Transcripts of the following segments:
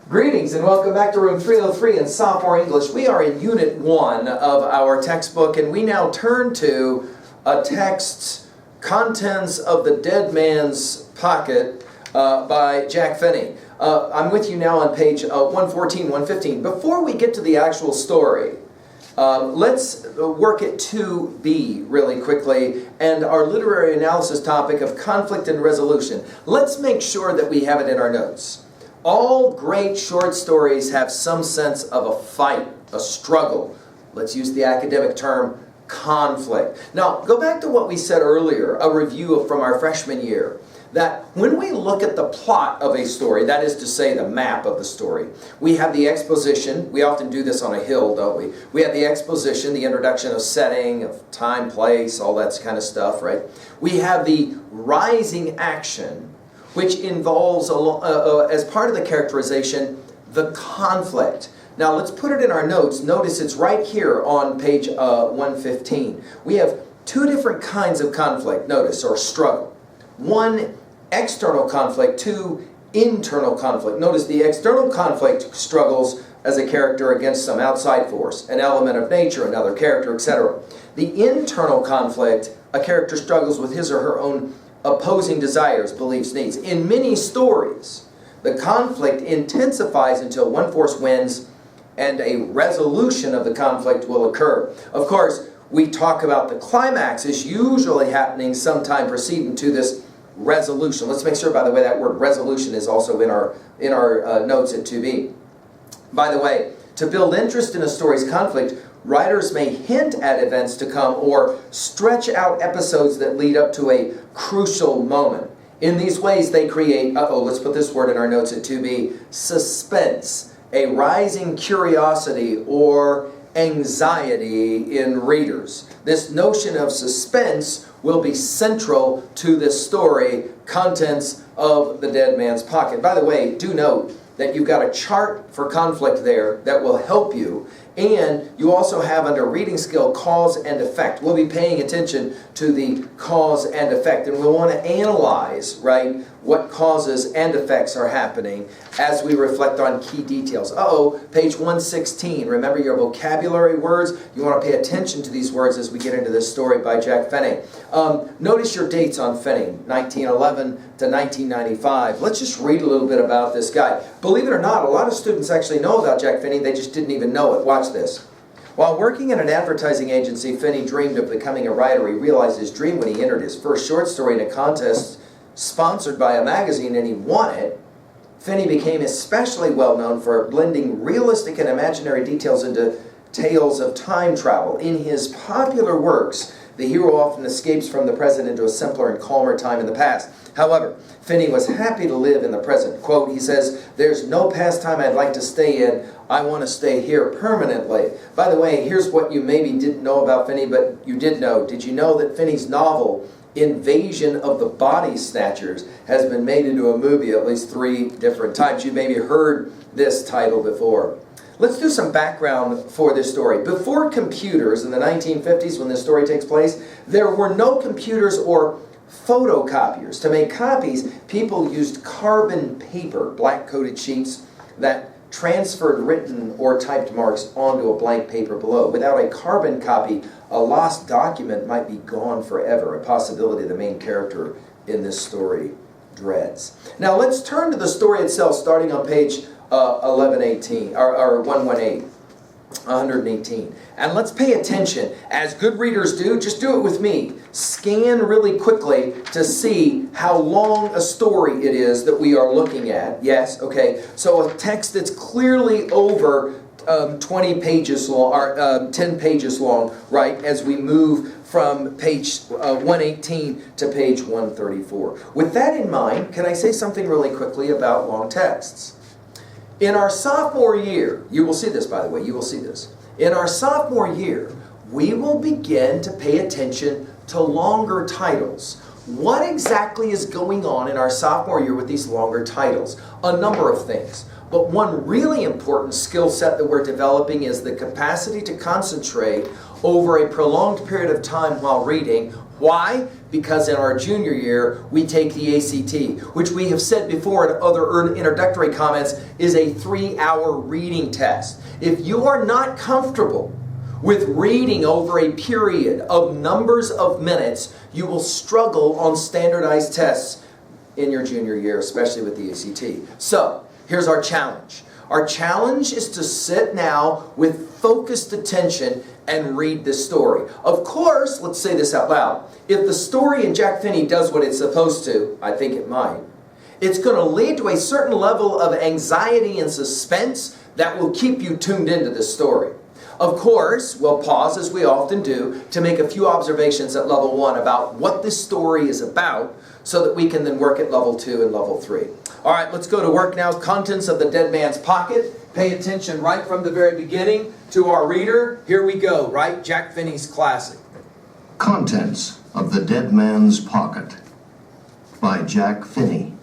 Greetings and welcome back to room 303 in sophomore English. We are in unit 1 of our textbook, and we now turn to a text, Contents of the Dead Man's Pocket by Jack Finney. I'm with you now on page 114, 115. Before we get to the actual story, let's work at 2B really quickly and our literary analysis topic of conflict and resolution. Let's make sure that we have it in our notes. All great short stories have some sense of a fight, a struggle. Let's use the academic term, conflict. Now, go back to what we said earlier, a review from our freshman year, that when we look at the plot of a story, that is to say the map of the story, we have the exposition. We often do this on a hill, don't we? We have the exposition, the introduction of setting, of time, place, all that kind of stuff, right? We have the rising action, which involves, as part of the characterization, the conflict. Now let's put it in our notes. Notice it's right here on page 115. We have two different kinds of conflict, notice, or struggle. One, external conflict. Two, internal conflict. Notice the external conflict struggles as a character against some outside force, an element of nature, another character, etc. The internal conflict, a character struggles with his or her own opposing desires, beliefs, needs. In many stories, the conflict intensifies until one force wins and a resolution of the conflict will occur. Of course, we talk about the climax is usually happening sometime preceding to this resolution. Let's make sure, by the way, that word resolution is also in our notes at 2B. By the way, to build interest in a story's conflict, writers may hint at events to come or stretch out episodes that lead up to a crucial moment. In these ways, they create, let's put this word in our notes at 2B, suspense, a rising curiosity or anxiety in readers. This notion of suspense will be central to this story, Contents of the Dead Man's Pocket. By the way, do note that you've got a chart for conflict there that will help you. And you also have under reading skill cause and effect. We'll be paying attention to the cause and effect. And we'll want to analyze, right, what causes and effects are happening as we reflect on key details. Page 116. Remember your vocabulary words. You want to pay attention to these words as we get into this story by Jack Finney. Notice your dates on Finney, 1911 to 1995. Let's just read a little bit about this guy. Believe it or not, a lot of students actually know about Jack Finney. They just didn't even know it. Watch this. While working in an advertising agency, Finney dreamed of becoming a writer. He realized his dream when he entered his first short story in a contest sponsored by a magazine, and he won it. Finney became especially well known for blending realistic and imaginary details into tales of time travel. In his popular works, the hero often escapes from the present into a simpler and calmer time in the past. However, Finney was happy to live in the present. Quote, he says, "There's no past time I'd like to stay in. I want to stay here permanently." By the way, here's what you maybe didn't know about Finney, but you did know. Did you know that Finney's novel, Invasion of the Body Snatchers, has been made into a movie at least 3 different times? You maybe heard this title before. Let's do some background for this story. Before computers in the 1950s, when this story takes place, there were no computers or photocopiers. To make copies, people used carbon paper, black-coated sheets that transferred written or typed marks onto a blank paper below. Without a carbon copy, a lost document might be gone forever, a possibility the main character in this story dreads. Now let's turn to the story itself, starting on page 118. And let's pay attention. As good readers do, just do it with me. Scan really quickly to see how long a story it is that we are looking at. Yes, okay. So a text that's clearly over 20 pages long, or 10 pages long, right, as we move from page 118 to page 134. With that in mind, can I say something really quickly about long texts? In our sophomore year, you will see this, by the way, you will see this. In our sophomore year, we will begin to pay attention to longer titles. What exactly is going on in our sophomore year with these longer titles? A number of things. But one really important skill set that we're developing is the capacity to concentrate over a prolonged period of time while reading. Why? Because in our junior year, we take the ACT, which we have said before in other introductory comments is a 3-hour reading test. If you are not comfortable with reading over a period of numbers of minutes, you will struggle on standardized tests in your junior year, especially with the ACT. So, here's our challenge. Our challenge is to sit now with focused attention and read this story. Of course, let's say this out loud. If the story in Jack Finney does what it's supposed to, I think it might, it's going to lead to a certain level of anxiety and suspense that will keep you tuned into this story. Of course, we'll pause, as we often do, to make a few observations at level 1 about what this story is about, so that we can then work at level 2 and level 3. All right, let's go to work now. Contents of the Dead Man's Pocket. Pay attention right from the very beginning to our reader. Here we go, right? Jack Finney's classic. Contents of the Dead Man's Pocket by Jack Finney.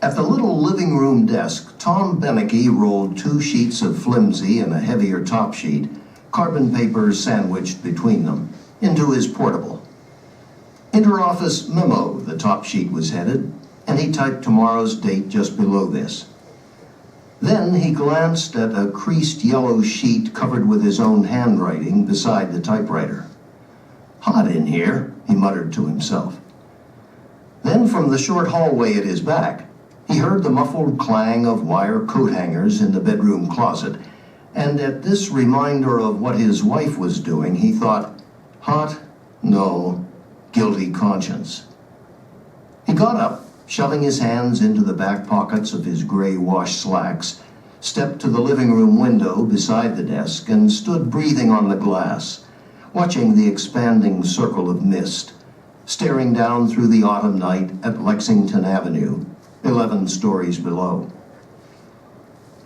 At the little living room desk, Tom McGee rolled 2 sheets of flimsy and a heavier top sheet, carbon paper sandwiched between them, into his portable. Interoffice memo, the top sheet was headed, and he typed tomorrow's date just below this. Then he glanced at a creased yellow sheet covered with his own handwriting beside the typewriter. Hot in here, he muttered to himself. Then from the short hallway at his back, he heard the muffled clang of wire coat hangers in the bedroom closet, and at this reminder of what his wife was doing, he thought, hot? No. Guilty conscience. He got up, shoving his hands into the back pockets of his gray wash slacks, stepped to the living room window beside the desk, and stood breathing on the glass, watching the expanding circle of mist, staring down through the autumn night at Lexington Avenue, 11 stories below.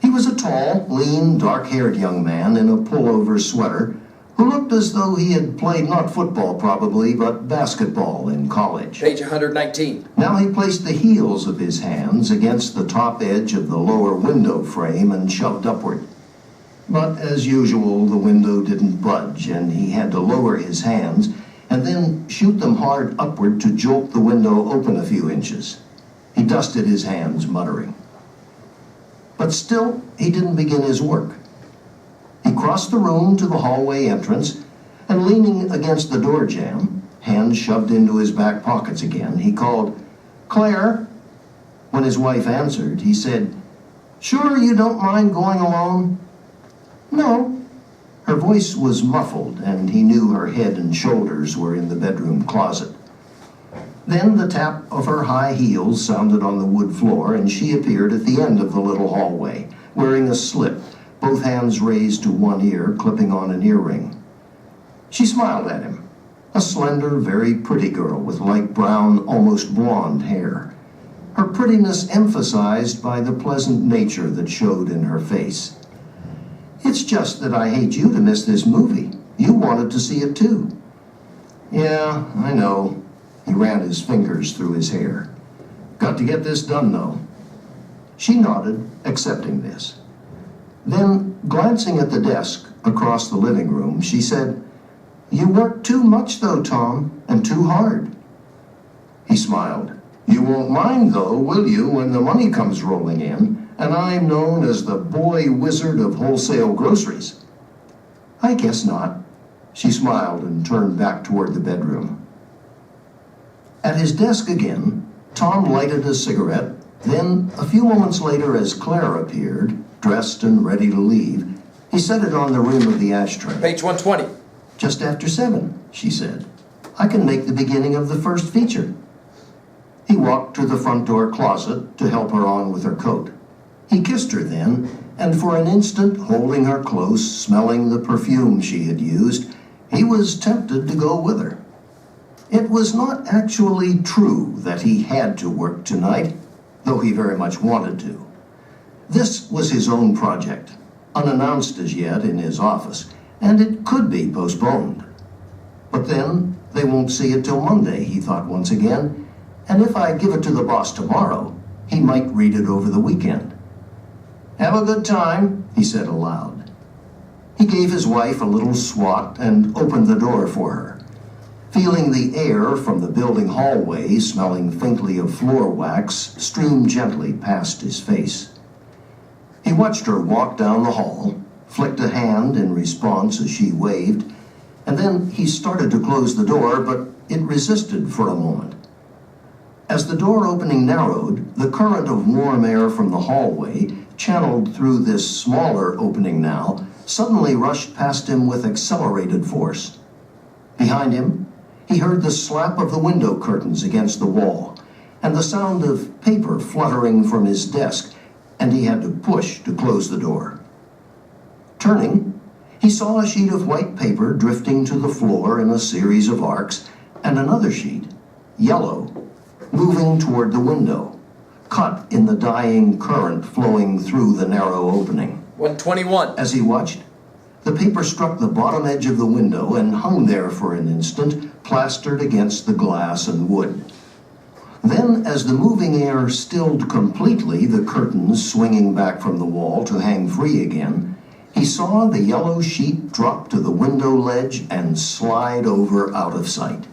He was a tall, lean, dark-haired young man in a pullover sweater who looked as though he had played not football probably, but basketball in college. Page 119. Now he placed the heels of his hands against the top edge of the lower window frame and shoved upward. But as usual, the window didn't budge, and he had to lower his hands and then shoot them hard upward to jolt the window open a few inches. He dusted his hands, muttering. But still, he didn't begin his work. He crossed the room to the hallway entrance, and leaning against the door jamb, hands shoved into his back pockets again, he called, "Claire." When his wife answered, he said, "Sure you don't mind going alone?" "No." Her voice was muffled, and he knew her head and shoulders were in the bedroom closet. Then the tap of her high heels sounded on the wood floor, and she appeared at the end of the little hallway, wearing a slip, both hands raised to one ear, clipping on an earring. She smiled at him, a slender, very pretty girl with light brown, almost blonde hair, her prettiness emphasized by the pleasant nature that showed in her face. "It's just that I hate you to miss this movie. You wanted to see it too." "Yeah, I know." He ran his fingers through his hair. "Got to get this done, though." She nodded, accepting this. Then, glancing at the desk across the living room, she said, "You work too much, though, Tom, and too hard." He smiled. "You won't mind, though, will you, when the money comes rolling in, and I'm known as the boy wizard of wholesale groceries?" "I guess not." She smiled and turned back toward the bedroom. At his desk again, Tom lighted a cigarette. Then, a few moments later, as Claire appeared, dressed and ready to leave, he set it on the rim of the ashtray. Page 120. "Just after 7, she said. "I can make the beginning of the first feature." He walked to the front door closet to help her on with her coat. He kissed her then, and for an instant, holding her close, smelling the perfume she had used, he was tempted to go with her. It was not actually true that he had to work tonight, though he very much wanted to. This was his own project, unannounced as yet in his office, and it could be postponed. But then, they won't see it till Monday, he thought once again, and if I give it to the boss tomorrow, he might read it over the weekend. "Have a good time," he said aloud. He gave his wife a little swat and opened the door for her. Feeling the air from the building hallway, smelling faintly of floor wax, stream gently past his face. He watched her walk down the hall, flicked a hand in response as she waved, and then he started to close the door, but it resisted for a moment. As the door opening narrowed, the current of warm air from the hallway, channeled through this smaller opening now, suddenly rushed past him with accelerated force. Behind him, he heard the slap of the window curtains against the wall, and the sound of paper fluttering from his desk, and he had to push to close the door. Turning, he saw a sheet of white paper drifting to the floor in a series of arcs, and another sheet, yellow, moving toward the window, cut in the dying current flowing through the narrow opening. 121. As he watched, the paper struck the bottom edge of the window and hung there for an instant, plastered against the glass and wood. Then, as the moving air stilled completely the curtains swinging back from the wall to hang free again, he saw the yellow sheet drop to the window ledge and slide over out of sight.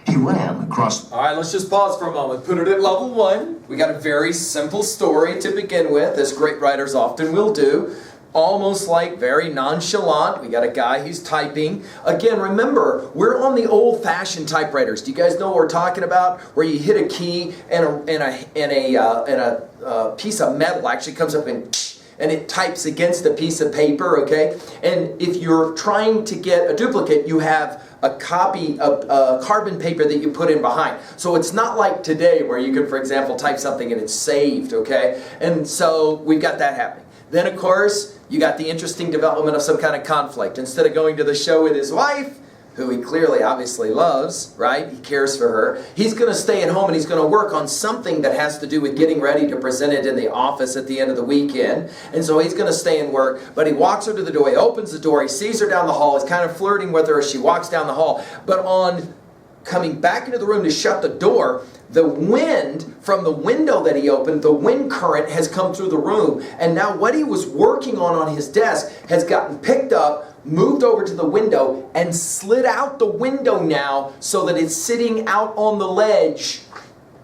He ran across... All right, let's just pause for a moment. Put it at level 1. We got a very simple story to begin with, as great writers often will do. Almost like very nonchalant. We got a guy who's typing. Again, remember, we're on the old-fashioned typewriters. Do you guys know what we're talking about? Where you hit a key and a piece of metal actually comes up and it types against a piece of paper, okay? And if you're trying to get a duplicate, you have a copy of carbon paper that you put in behind. So it's not like today where you can, for example, type something and it's saved, okay? And so we've got that happening. Then, of course, you got the interesting development of some kind of conflict. Instead of going to the show with his wife, who he clearly, obviously loves, right? He cares for her. He's going to stay at home and he's going to work on something that has to do with getting ready to present it in the office at the end of the weekend. And so he's going to stay and work. But he walks her to the door. He opens the door. He sees her down the hall. He's kind of flirting with her as she walks down the hall. But on coming back into the room to shut the door, the wind from the window that he opened, the wind current has come through the room. And now what he was working on his desk has gotten picked up, moved over to the window, and slid out the window now so that it's sitting out on the ledge,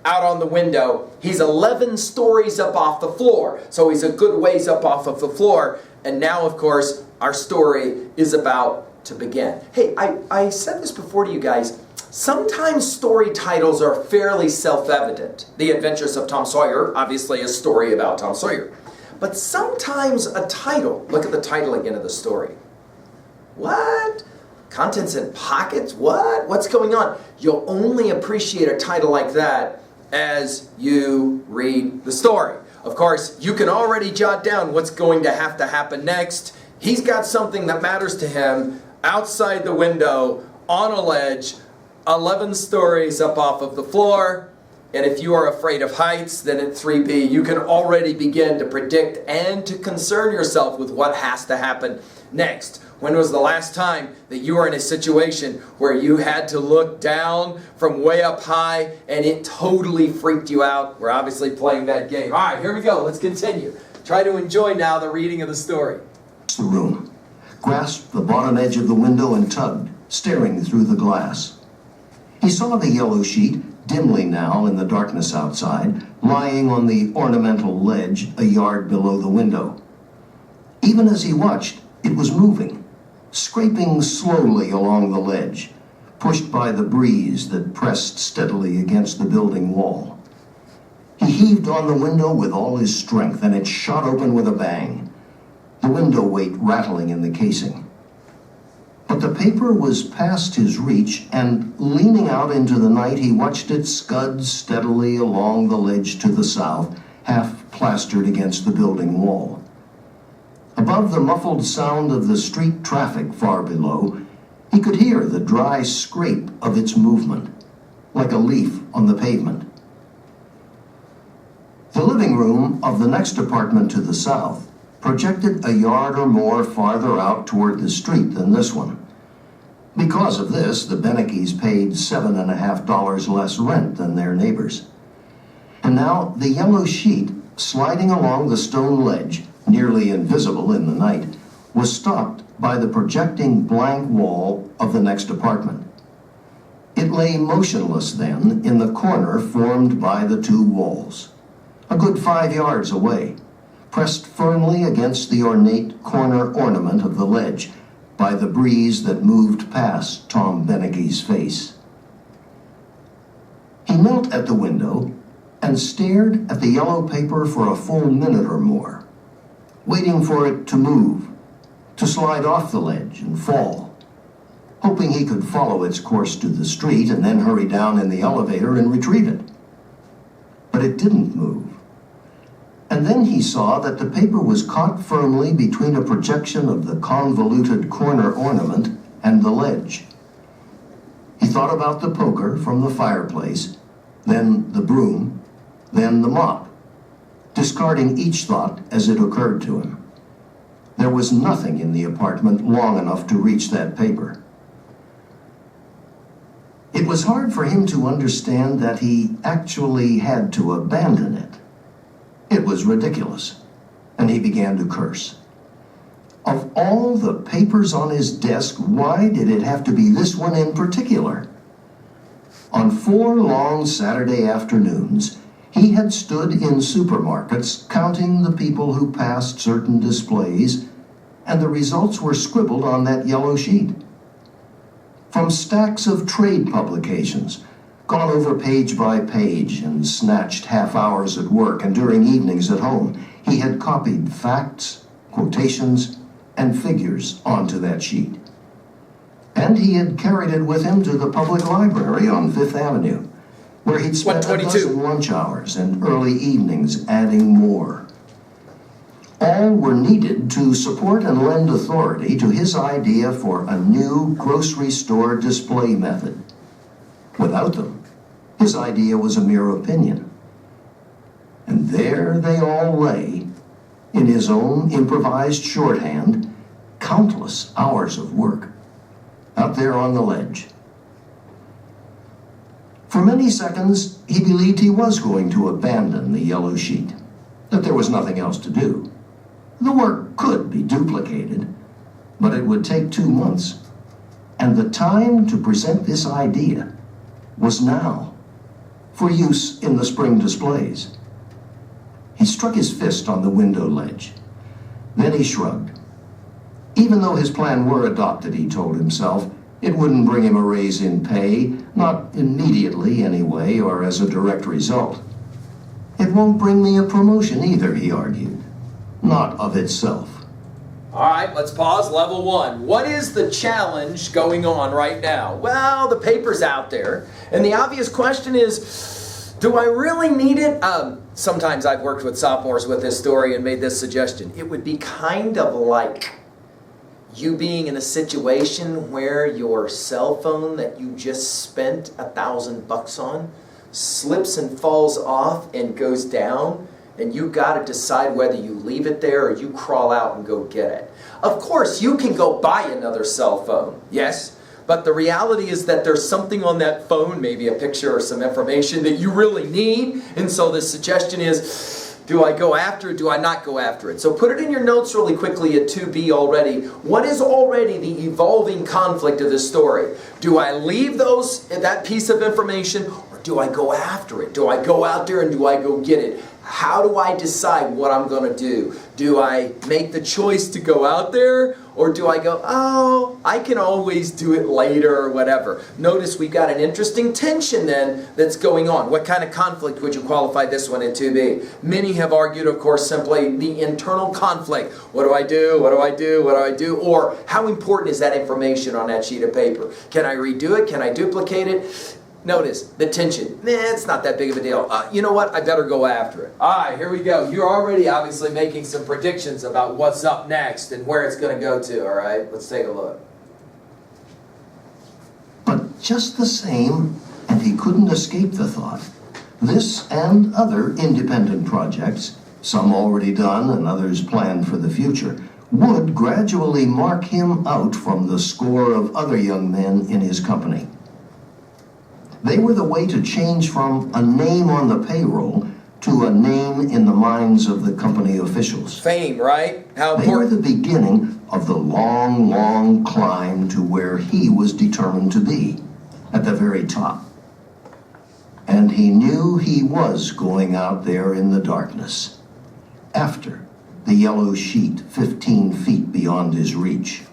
out on the window. He's 11 stories up off the floor. So he's a good ways up off of the floor. And now, of course, our story is about to begin. Hey, I said this before to you guys. Sometimes story titles are fairly self-evident. The Adventures of Tom Sawyer, obviously a story about Tom Sawyer. But sometimes a title, look at the title again of the story. What? Contents in pockets? What? What's going on? You'll only appreciate a title like that as you read the story. Of course, you can already jot down what's going to have to happen next. He's got something that matters to him outside the window, on a ledge, 11 stories up off of the floor. And if you are afraid of heights, then at 3B, you can already begin to predict and to concern yourself with what has to happen next. When was the last time that you were in a situation where you had to look down from way up high and it totally freaked you out? We're obviously playing that game. All right, here we go. Let's continue. Try to enjoy now the reading of the story. The room, grasped the bottom edge of the window and tugged, staring through the glass. He saw the yellow sheet, dimly now in the darkness outside, lying on the ornamental ledge a yard below the window. Even as he watched, it was moving, scraping slowly along the ledge, pushed by the breeze that pressed steadily against the building wall. He heaved on the window with all his strength, and it shot open with a bang, the window weight rattling in the casing. But the paper was past his reach, and leaning out into the night, he watched it scud steadily along the ledge to the south, half plastered against the building wall. Above the muffled sound of the street traffic far below, he could hear the dry scrape of its movement, like a leaf on the pavement. The living room of the next apartment to the south projected a yard or more farther out toward the street than this one. Because of this, the Benekes paid $7.50 less rent than their neighbors. And now the yellow sheet sliding along the stone ledge, nearly invisible in the night, was stopped by the projecting blank wall of the next apartment. It lay motionless then in the corner formed by the two walls, a good 5 yards away, pressed firmly against the ornate corner ornament of the ledge by the breeze that moved past Tom Bennegee's face. He knelt at the window and stared at the yellow paper for a full minute or more, waiting for it to move, to slide off the ledge and fall, hoping he could follow its course to the street and then hurry down in the elevator and retrieve it. But it didn't move. And then he saw that the paper was caught firmly between a projection of the convoluted corner ornament and the ledge. He thought about the poker from the fireplace, then the broom, then the mop, discarding each thought as it occurred to him. There was nothing in the apartment long enough to reach that paper. It was hard for him to understand that he actually had to abandon it. It was ridiculous, and he began to curse. Of all the papers on his desk, why did it have to be this one in particular? On 4 long Saturday afternoons, he had stood in supermarkets counting the people who passed certain displays, and the results were scribbled on that yellow sheet. From stacks of trade publications, gone over page by page and snatched half hours at work and during evenings at home, he had copied facts, quotations, and figures onto that sheet. And he had carried it with him to the public library on Fifth Avenue, where he'd spent a dozen lunch hours and early evenings adding more. All were needed to support and lend authority to his idea for a new grocery store display method. Without them, his idea was a mere opinion. And there they all lay, in his own improvised shorthand, countless hours of work, out there on the ledge. For many seconds, he believed he was going to abandon the yellow sheet, that there was nothing else to do. The work could be duplicated, but it would take 2 months, and the time to present this idea was now, for use in the spring displays. He struck his fist on the window ledge. Then he shrugged. Even though his plan were adopted, he told himself, it wouldn't bring him a raise in pay, not immediately anyway, or as a direct result. It won't bring me a promotion either, he argued. Not of itself. All right, let's pause. Level 1. What is the challenge going on right now? Well, the paper's out there, and the obvious question is, do I really need it? Sometimes I've worked with sophomores with this story and made this suggestion. It would be kind of like you being in a situation where your cell phone that you just spent $1,000 on slips and falls off and goes down, and you got to decide whether you leave it there or you crawl out and go get it. Of course, you can go buy another cell phone, yes, but the reality is that there's something on that phone, maybe a picture or some information that you really need, and so the suggestion is, do I go after it, do I not go after it? So put it in your notes really quickly at 2B already. What is already the evolving conflict of this story? Do I leave that piece of information, or do I go after it? Do I go out there and do I go get it? How do I decide what I'm going to do? Do I make the choice to go out there, or do I go, oh, I can always do it later or whatever? Notice we've got an interesting tension then that's going on. What kind of conflict would you qualify this one in 2B? Many have argued, of course, simply the internal conflict. What do I do? What do I do? What do I do? Or how important is that information on that sheet of paper? Can I redo it? Can I duplicate it? Notice the tension. It's not that big of a deal. You know what? I better go after it. All right, here we go. You're already obviously making some predictions about what's up next and where it's going to go to. All right, let's take a look. But just the same, and he couldn't escape the thought, this and other independent projects, some already done and others planned for the future, would gradually mark him out from the score of other young men in his company. They were the way to change from a name on the payroll to a name in the minds of the company officials. Fame, right? How They were important. the beginning of the long, long climb to where he was determined to be, at the very top. And he knew he was going out there in the darkness, after the yellow sheet 15 feet beyond his reach.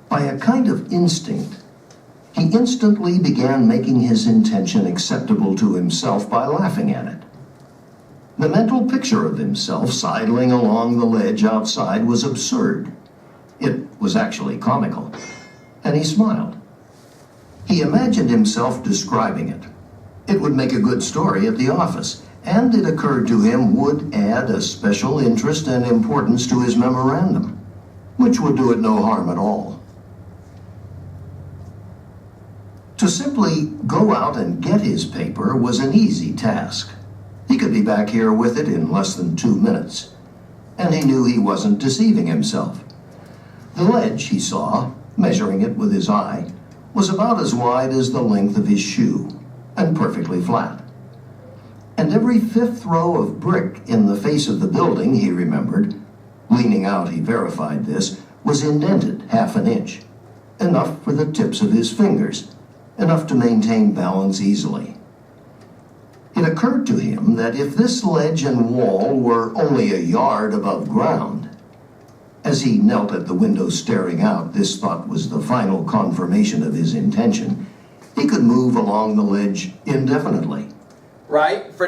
By a kind of instinct, he instantly began making his intention acceptable to himself by laughing at it. The mental picture of himself sidling along the ledge outside was absurd. It was actually comical, and he smiled. He imagined himself describing it. It would make a good story at the office, and it occurred to him would add a special interest and importance to his memorandum, which would do it no harm at all. To simply go out and get his paper was an easy task. He could be back here with it in less than 2 minutes, and he knew he wasn't deceiving himself. The ledge, he saw, measuring it with his eye, was about as wide as the length of his shoe, and perfectly flat. And every 5th row of brick in the face of the building, he remembered, leaning out he verified this, was indented 1/2 inch, enough for the tips of his fingers, enough to maintain balance easily. It occurred to him that if this ledge and wall were only a yard above ground, as he knelt at the window staring out, this thought was the final confirmation of his intention, he could move along the ledge indefinitely. Right? For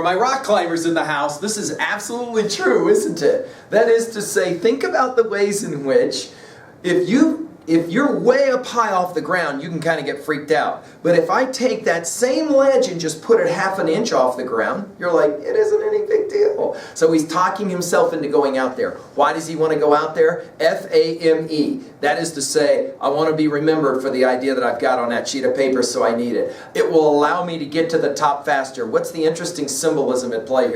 my rock climbers in the house, this is absolutely true, isn't it? That is to say, think about the ways in which if you're way up high off the ground, you can kind of get freaked out. But if I take that same ledge and just put it 1/2 inch off the ground, you're like, it isn't any big deal. So he's talking himself into going out there. Why does he want to go out there? F-A-M-E. That is to say, I want to be remembered for the idea that I've got on that sheet of paper, so I need it. It will allow me to get to the top faster. What's the interesting symbolism at play here?